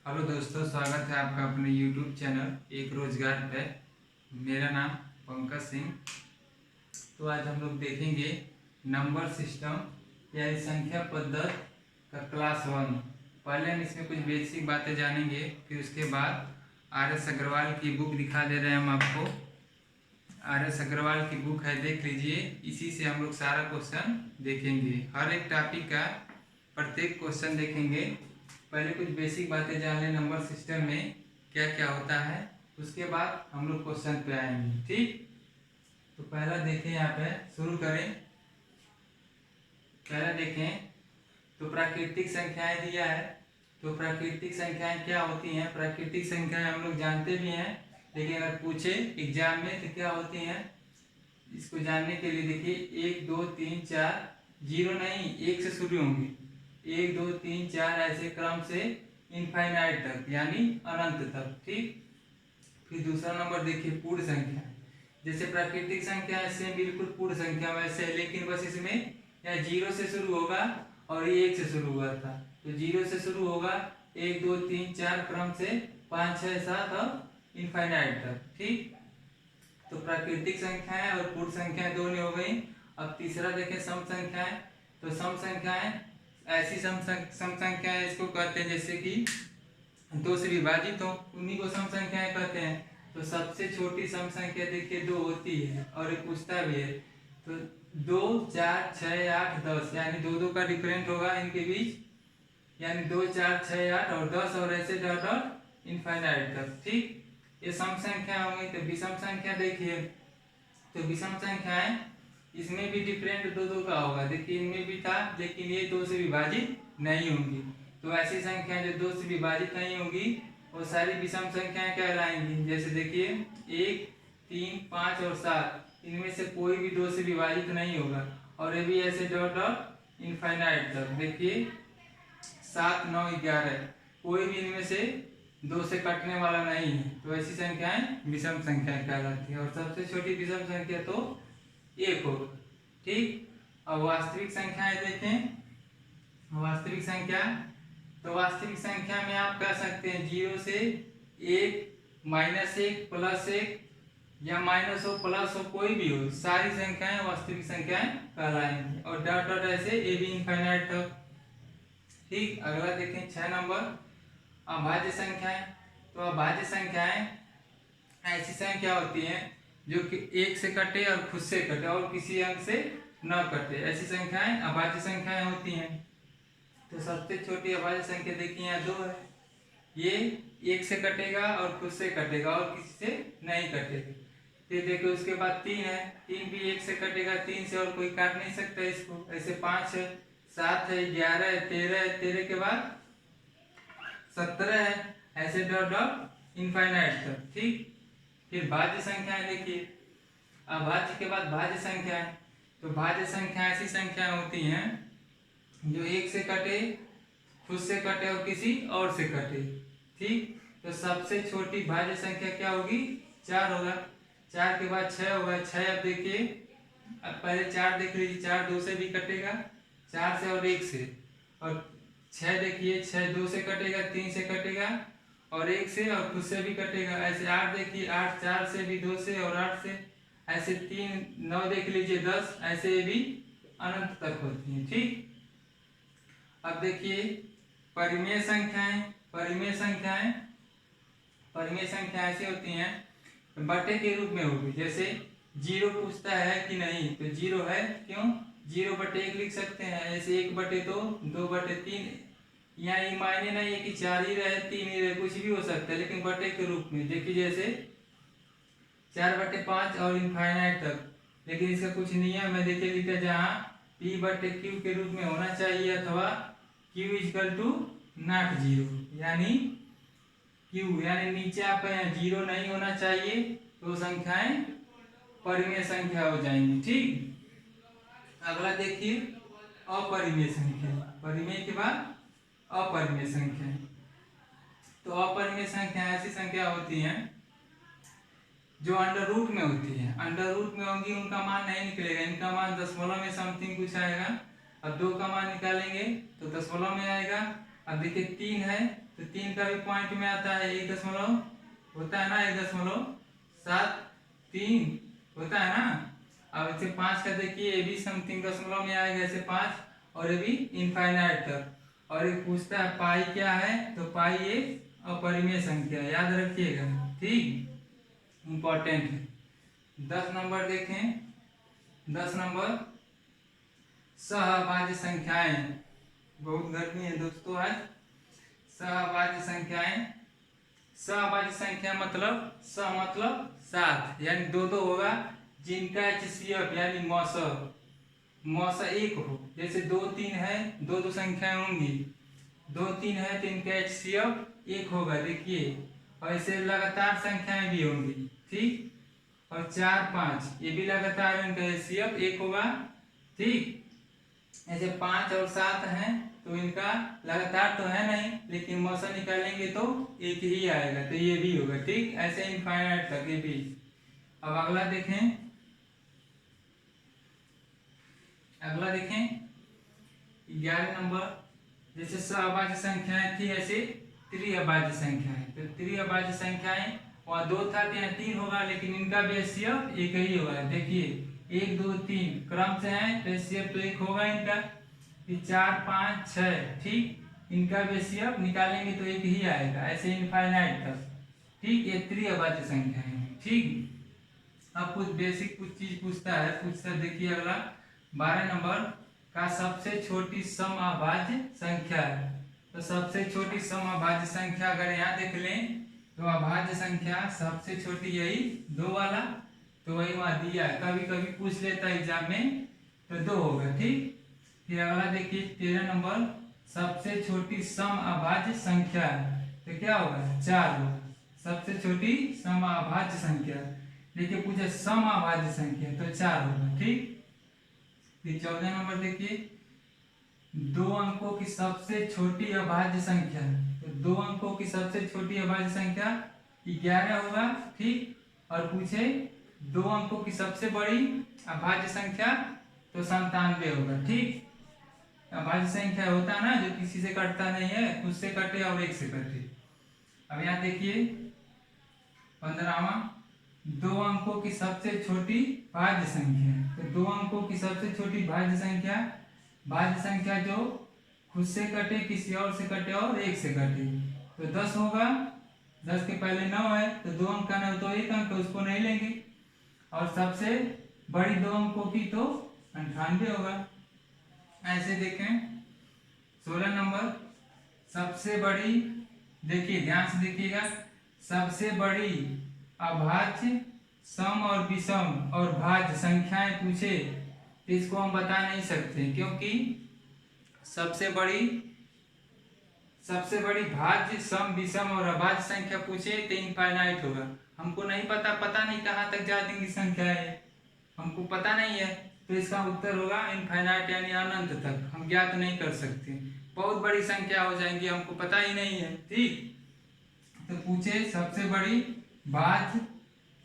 Hello दोस्तों, स्वागत है आपका अपने YouTube चैनल एक रोजगार पे। मेरा नाम पंकज सिंह। तो आज हम लोग देखेंगे नंबर सिस्टम यानी संख्या पद्धति का क्लास 1। पहले हम इसमें कुछ बेसिक बातें जानेंगे, फिर उसके बाद RS अग्रवाल की बुक दिखा दे रहे हैं हम आपको। RS अग्रवाल की बुक है, देख लीजिए। इसी से हम लोग सारा क्वेश्चन देखेंगे, हर एक टॉपिक का प्रत्येक क्वेश्चन देखेंगे। पहले कुछ बेसिक बातें जान लें नंबर सिस्टम में क्या क्या होता है, उसके बाद हम लोग क्वेश्चन पे आएंगे। ठीक, तो पहला देखें, यहाँ पे शुरू करें। पहला देखें तो प्राकृतिक संख्याएं दिया है। तो प्राकृतिक संख्याएं क्या होती हैं? प्राकृतिक संख्याएं हम लोग जानते भी हैं, लेकिन अगर पूछे एग्जाम में तो क्या होती हैं, इसको जानने के लिए देखिए 1 2 3 4, जीरो नहीं, 1 से शुरू होंगे। 1 2 3 4 ऐसे क्रम से इनफाइनाइट तक यानी अनंत तक। ठीक, फिर दूसरा नंबर देखिए पूर्ण संख्या। जैसे प्राकृतिक संख्या से बिल्कुल पूर्ण संख्या वैसे है, लेकिन बस इसमें या 0 से शुरू होगा और ये 1 से शुरू हुआ था। तो 0 से शुरू होगा, 1 2 3 4 क्रम से 5 6 7 और इनफाइनाइट तक। ठीक, तो प्राकृतिक संख्याएं और पूर्ण संख्याएं दोनों हो गई। अब तीसरा देखें सम संख्याएं। तो सम संख्याएं ऐसी सम संख्याएं इसको कहते हैं जैसे कि 2 से विभाजित हो, उन्हीं को सम संख्याएं कहते हैं। तो सबसे छोटी सम संख्या देखिए 2 होती है, और ये पूछता भी है। तो 2 4 6 8 10 यानी 2 2 का डिफरेंट होगा इनके बीच, यानी 2 4 6 8 और 10 और ऐसे डॉट डॉट इनफाइनाइट तक। ठीक, ये सम संख्या होंगी। तो विषम संख्या देखिए, तो विषम संख्याएं इसमें भी डिफरेंट 2 2 का होगा। देखिए इनमें भी था, लेकिन ये 2 से विभाजित नहीं होंगी। तो ऐसी संख्या जो 2 से विभाजित नहीं होगी वो सारी विषम संख्याएं कहलाएंगी। जैसे देखिए 1 3 5 और 7, इनमें से कोई भी 2 से विभाजित नहीं होगा, और ये भी ऐसे डॉट डॉट इनफाइनाइट तक। देखिए 7 9 11, कोई भी इनमें से 2 से कटने वाला नहीं है। तो ऐसी संख्याएं विषम संख्याएं कहलाती है, और सबसे छोटी विषम संख्या तो 1 होगा। ठीक, अब वास्तविक संख्याएं देखें। वास्तविक संख्या, तो वास्तविक संख्या में आप कह सकते हैं 0 से 1 -1 +1 या माइनस हो प्लस हो, कोई भी हो, सारी संख्याएं वास्तविक संख्याएं कहलाएंगी। और डॉट डॉट ऐसे ए भी इनफाइनाइट तक। ठीक, अगला देखें 6 नंबर अभाज्य संख्याएं। तो अभाज्य संख्याएं ऐसी संख्या होती हैं जो कि 1 से कटे और खुद से कटे और किसी अंक से न कटे, ऐसी संख्याएं अभाज्य संख्याएं होती हैं। तो सबसे छोटी अभाज्य संख्या देखिए यहाँ 2 है, ये 1 से कटेगा और खुद से कटेगा और किसी से नहीं कटेगा। फिर देखो उसके बाद 3 है, 3 भी 1 से कटेगा, 3 से और कोई काट नहीं सकता इसको। ऐसे 5 है, 7 है, 11 है, 13 है, 13 के बाद 17 है, ऐसे डॉट डॉट इनफाइनाइट तक। ठीक, फिर भाज्य संख्याएं देखिए, अभाज्य के बाद भाज्य संख्याएं। तो भाज्य संख्या ऐसी संख्याएं होती हैं जो 1 से कटे, खुद से कटे और किसी और से कटे। ठीक, तो सबसे छोटी भाज्य संख्या क्या होगी? 4 होगा। 4 के बाद 6 होगा। 6 अब देखिए, अब पहले 4 देख लीजिए, 4 2 से भी कटेगा, 4 से और 1 से। और 6 देखिए, 6 2 से कटेगा, 3 से कटेगा और 1 से, और खुद से भी कटेगा। ऐसे 8 देखिए, 8 4 से भी, 2 से और 8 से। ऐसे 3 9 देख लीजिए, 10, ऐसे ये भी अनंत तक होती है। ठीक, अब देखिए परिमेय संख्याएं। परिमेय संख्याएं, परिमेय संख्या ऐसी होती हैं बटे के रूप में होगी। जैसे 0 पूछता है कि नहीं, तो 0 है, क्यों? 0/1 लिख सकते हैं। ऐसे 1/2, 2/3, यहाँ ये मायने नहीं है कि 4 ही रहे 3 ही रहे, कुछ भी हो सकता है, लेकिन बटे के रूप में। देखिए जैसे 4/5 और इनफाइनाइट तक। लेकिन इसका कुछ नियम है, देखिए लिखा जहाँ P/Q के रूप में होना चाहिए, अथवा Q = नॉट 0, यानी Q यानी नीचे आपका यहाँ 0 नहीं होना चाहिए, तो संख्याएं परिमेय संख्या हो जाएंगी। ठीक, अगला देखिए अपरिमेय संख्या। परिमेय के बाद अपरिमेय संख्या। तो अपरिमेय संख्या ऐसी संख्या होती हैं जो अंडर रूट में होती है। अंडर रूट में होंगी, उनका मान नहीं निकलेगा, इनका मान दशमलव में समथिंग कुछ आएगा। अब 2 का मान निकालेंगे तो दशमलव में आएगा। अब देखिए 3 है, तो 3 का भी पॉइंट में आता है 1 दशमलव होता है ना, 1.73 होता है ना। अब इसे 5 का देखिए, ये भी समथिंग दशमलव में आएगा, ऐसे 5 और ये भी इनफाइनाइट तक। और एक पूछता है पाई क्या है, तो पाई एक अपरिमेय संख्या, याद रखिएगा, ठीक, इंपॉर्टेंट है। 10 नंबर देखें, 10 नंबर सहभाज्य संख्याएं। बहुत गर्मी है दोस्तों आज। सहभाज्य संख्याएं, सहभाज्य संख्या मतलब मतलब 7, यानी दो दो होगा, जिनका HCF यानी मौसा एक हो। जैसे 2 3 है, दो दो संख्याएं होंगी, 2 3 है तो इनका HCF एक होगा, देखिए। और ऐसे लगातार संख्याएं भी होंगी, ठीक। और 4 5 ये भी लगातार, इनका HCF एक होगा, ठीक। ऐसे 5 और 7 हैं तो इनका लगातार तो है नहीं, लेकिन मौसा निकालेंगे तो एक ही आएगा, तो ये भी होगा, ठीक। ऐसे इनफाइनाइट तक ये भी। अब अगला देखें, अगला देखें 11 नंबर। जैसे सहभाज्य संख्याएं थी, ऐसे त्रिअभाज्य संख्याएं। तो त्रिअभाज्य संख्याएं वहाँ 2 था तो यहाँ 3 होगा, लेकिन इनका भी HCF एक ही होगा, देखिए 1 2 3 क्रम से है तो HCF तो एक होगा इनका। फिर 4 5 6, ठीक, इनका भी HCF निकालेंगे तो एक ही आएगा, ऐसे इनफाइनाइट तक, ठीक। ये त्रिअभाज्य संख्याएं हैं, ठीक। अब कुछ बेसिक कुछ चीज पूछता है, देखिए अगला 12 नंबर का सबसे छोटी समअभाज्य संख्या है। तो सबसे छोटी समअभाज्य संख्या अगर यहाँ देख लें तो अभाज्य संख्या सबसे छोटी यही 2 वाला, तो वही वहाँ दिया है, कभी कभी पूछ लेता है एग्जाम में, तो 2 होगा, ठीक। फिर अगला देखिए 13 नंबर, सबसे छोटी समअभाज्य संख्या है, तो क्या होगा 4 होगा, सबसे छोटी समअभाज्य संख्या। देखिए पूछे समअभाज्य संख्या तो 4 होगा, ठीक। फिर 14 नंबर देखिए, 2 अंकों की सबसे छोटी अभाज्य संख्या, तो 2 अंकों की सबसे छोटी अभाज्य संख्या 11 होगा, ठीक। और पूछे 2 अंकों की सबसे बड़ी अभाज्य संख्या तो 97 होगा, ठीक। अभाज्य संख्या होता है ना जो किसी से कटता नहीं है, खुद से कटे और एक से कटे। अब यहाँ देखिए 15वां, 2 अंकों की सबसे छोटी भाज्य संख्या, तो 2 अंकों की सबसे छोटी भाज्य संख्या जो खुद से कटे, किसी और से कटे और एक से कटे, तो 10 होगा। 10 के पहले 9 है तो 2 अंक का 9 तो 1 अंक, उसको नहीं लेंगे। और सबसे बड़ी 2 अंकों की तो 98 होगा। ऐसे देखें 16 नंबर, सबसे बड़ी, देखिए ध्यान से देखिएगा, सबसे बड़ी अभाज्य सम और विषम और भाज्य संख्याएं पूछे तो इसको हम बता नहीं सकते, क्योंकि सबसे बड़ी भाज्य सम विषम और अभाज्य संख्या पूछे तो इनफाइनाइट होगा। हमको नहीं पता नहीं कहाँ तक जा देंगी संख्या है, हमको पता नहीं है, तो इसका उत्तर होगा इनफाइनाइट यानी अनंत तक, हम ज्ञात नहीं कर सकते। बहुत बड़ी संख्या हो जाएंगी, हमको पता ही नहीं है, ठीक। तो पूछे सबसे बड़ी भाज्य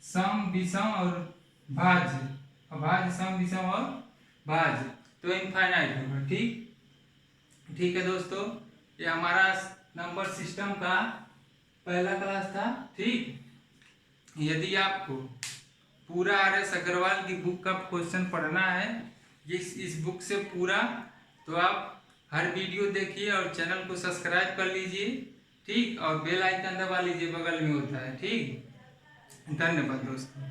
सम विषम और भाज्य, अभाज्य सम विषम और भाज्य, तो इनफाइनाइट होगा, ठीक। ठीक है दोस्तों, ये हमारा नंबर सिस्टम का पहला क्लास था, ठीक। यदि आपको पूरा RS अग्रवाल की बुक का क्वेश्चन पढ़ना है इस बुक से पूरा, तो आप हर वीडियो देखिए और चैनल को सब्सक्राइब कर लीजिए, ठीक। और बेल आइकन दबा लीजिए, बगल में होता है, ठीक। धन्यवाद दोस्तों।